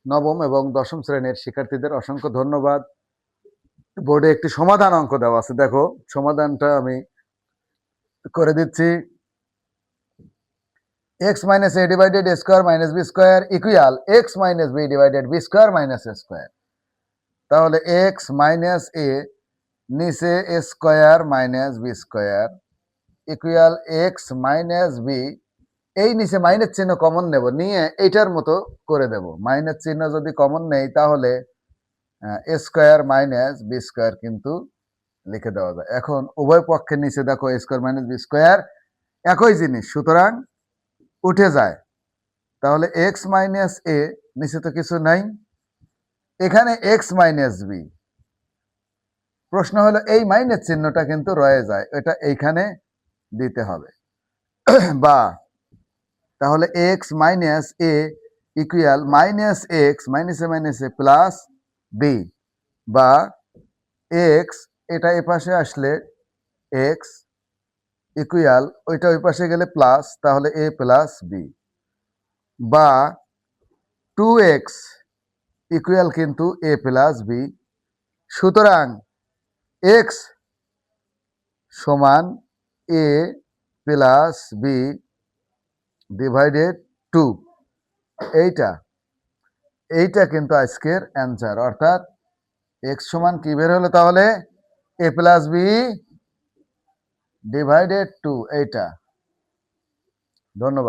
নবম এবং দশম শ্রেণীর শিক্ষার্থীদের অসংখ্য ধন্যবাদ। বোর্ডে একটি সমাধান অঙ্ক দেওয়া আছে, দেখো সমাধানটা আমি করে দিচ্ছি। x minus a divided a square minus b square equal x minus b divided b square minus a square। তাহলে x minus a নিচে a square minus b square equal x minus b, এই নিচে minus চিহ্ন common নেব, নিয়ে এইটার মতো করে দেব। মাইনাস চিহ্ন যদি কমন নেই তাহলে a square minus b square কিন্তু লিখে দেওয়া যায়। এখন উভয় পক্ষের নিচে দেখো a square minus b square একই জিনিস, সুতরাং উঠে যায়। তাহলে x মাইনাস a নিচে তো কিছু নাই, এখানে x মাইনাস b। প্রশ্ন হলো এই মাইনাস চিহ্নটা কিন্তু রয়ে যায়, এটা এইখানে দিতে হবে। বা তাহলে x minus a equal minus x minus A minus A plus b, বা x এটা এ পাশে আসলে x ইকুয়াল ওইটা ওই পাশে গেলে প্লাস, তাহলে a প্লাস b, বা 2x ইকুয়াল কিন্তু a প্লাস b। সুতরাং x সমান a প্লাস b ডিভাইডেড 2। এইটা কিন্তু আজকের অ্যান্সার, অর্থাৎ x সমান কি বের হলো তাহলে a প্লাস b ডিভাইডেড 2। এইটা। ধন্যবাদ।